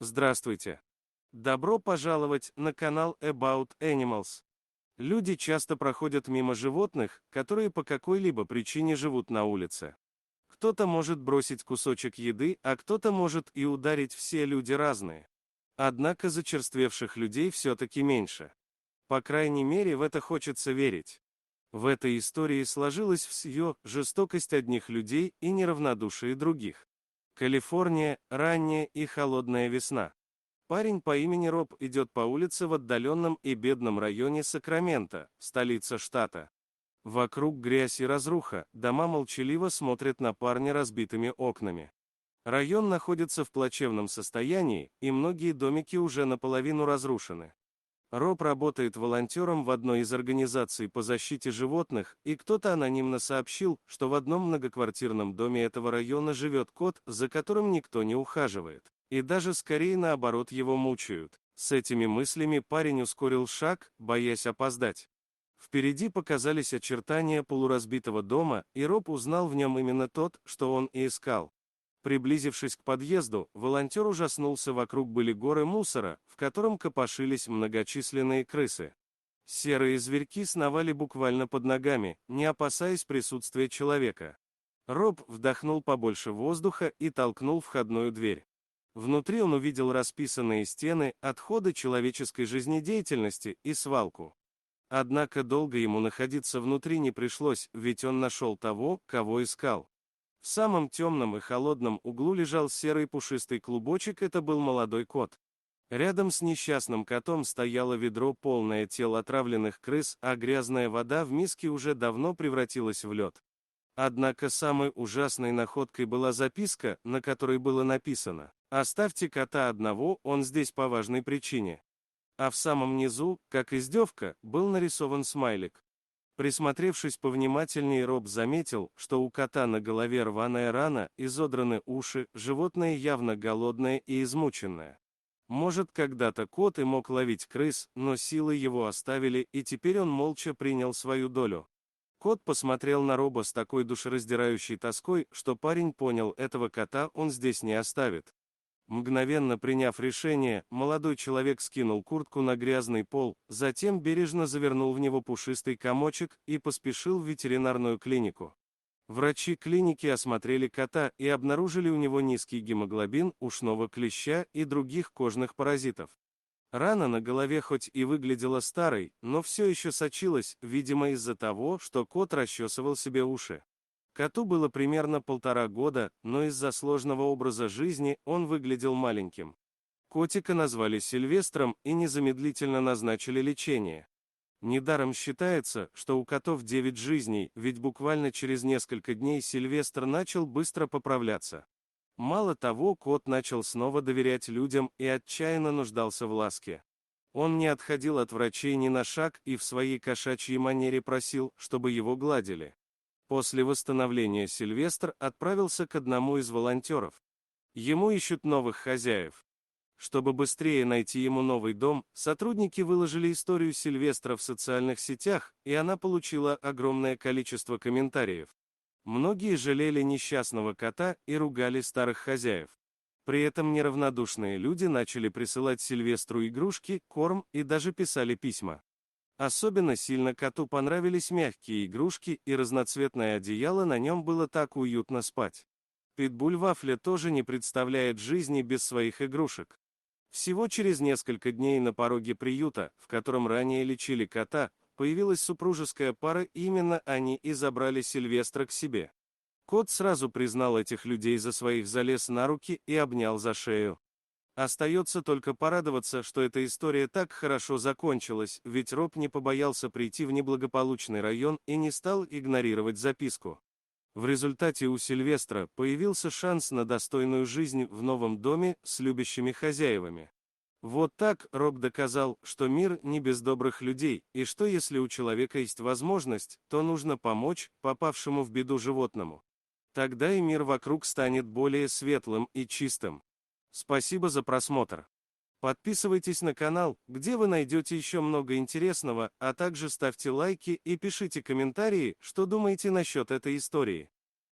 Здравствуйте! Добро пожаловать на канал About Animals. Люди часто проходят мимо животных, которые по какой-либо причине живут на улице. Кто-то может бросить кусочек еды, а кто-то может и ударить, все люди разные. Однако зачерствевших людей все-таки меньше. По крайней мере, в это хочется верить. В этой истории сложилась всё жестокость одних людей и неравнодушие других. Калифорния, ранняя и холодная весна. Парень по имени Роб идет по улице в отдаленном и бедном районе Сакраменто, столица штата. Вокруг грязь и разруха, дома молчаливо смотрят на парня разбитыми окнами. Район находится в плачевном состоянии, и многие домики уже наполовину разрушены. Роб работает волонтером в одной из организаций по защите животных, и кто-то анонимно сообщил, что в одном многоквартирном доме этого района живет кот, за которым никто не ухаживает. И даже скорее наоборот его мучают. С этими мыслями парень ускорил шаг, боясь опоздать. Впереди показались очертания полуразбитого дома, и Роб узнал в нем именно тот, что он и искал. Приблизившись к подъезду, волонтер ужаснулся, вокруг были горы мусора, в котором копошились многочисленные крысы. Серые зверьки сновали буквально под ногами, не опасаясь присутствия человека. Роб вдохнул побольше воздуха и толкнул входную дверь. Внутри он увидел расписанные стены, отходы человеческой жизнедеятельности и свалку. Однако долго ему находиться внутри не пришлось, ведь он нашел того, кого искал. В самом темном и холодном углу лежал серый пушистый клубочек, это был молодой кот. Рядом с несчастным котом стояло ведро, полное тел отравленных крыс, а грязная вода в миске уже давно превратилась в лед. Однако самой ужасной находкой была записка, на которой было написано: «Оставьте кота одного, он здесь по важной причине». А в самом низу, как издевка, был нарисован смайлик. Присмотревшись повнимательнее, Роб заметил, что у кота на голове рваная рана, изодраны уши, животное явно голодное и измученное. Может, когда-то кот и мог ловить крыс, но силы его оставили, и теперь он молча принял свою долю. Кот посмотрел на Роба с такой душераздирающей тоской, что парень понял, этого кота он здесь не оставит. Мгновенно приняв решение, молодой человек скинул куртку на грязный пол, затем бережно завернул в него пушистый комочек и поспешил в ветеринарную клинику. Врачи клиники осмотрели кота и обнаружили у него низкий гемоглобин, ушного клеща и других кожных паразитов. Рана на голове хоть и выглядела старой, но все еще сочилась, видимо из-за того, что кот расчесывал себе уши. Коту было примерно 1,5 года, но из-за сложного образа жизни он выглядел маленьким. Котика назвали Сильвестром и незамедлительно назначили лечение. Недаром считается, что у котов 9 жизней, ведь буквально через несколько дней Сильвестр начал быстро поправляться. Мало того, кот начал снова доверять людям и отчаянно нуждался в ласке. Он не отходил от врачей ни на шаг и в своей кошачьей манере просил, чтобы его гладили. После восстановления Сильвестр отправился к одному из волонтеров. Ему ищут новых хозяев. Чтобы быстрее найти ему новый дом, сотрудники выложили историю Сильвестра в социальных сетях, и она получила огромное количество комментариев. Многие жалели несчастного кота и ругали старых хозяев. При этом неравнодушные люди начали присылать Сильвестру игрушки, корм и даже писали письма. Особенно сильно коту понравились мягкие игрушки, и разноцветное одеяло, на нем было так уютно спать. Питбуль Вафля тоже не представляет жизни без своих игрушек. Всего через несколько дней на пороге приюта, в котором ранее лечили кота, появилась супружеская пара, именно они и забрали Сильвестра к себе. Кот сразу признал этих людей за своих, залез на руки и обнял за шею. Остается только порадоваться, что эта история так хорошо закончилась, ведь Роб не побоялся прийти в неблагополучный район и не стал игнорировать записку. В результате у Сильвестра появился шанс на достойную жизнь в новом доме с любящими хозяевами. Вот так Роб доказал, что мир не без добрых людей, и что если у человека есть возможность, то нужно помочь попавшему в беду животному. Тогда и мир вокруг станет более светлым и чистым. Спасибо за просмотр. Подписывайтесь на канал, где вы найдете еще много интересного, а также ставьте лайки и пишите комментарии, что думаете насчет этой истории.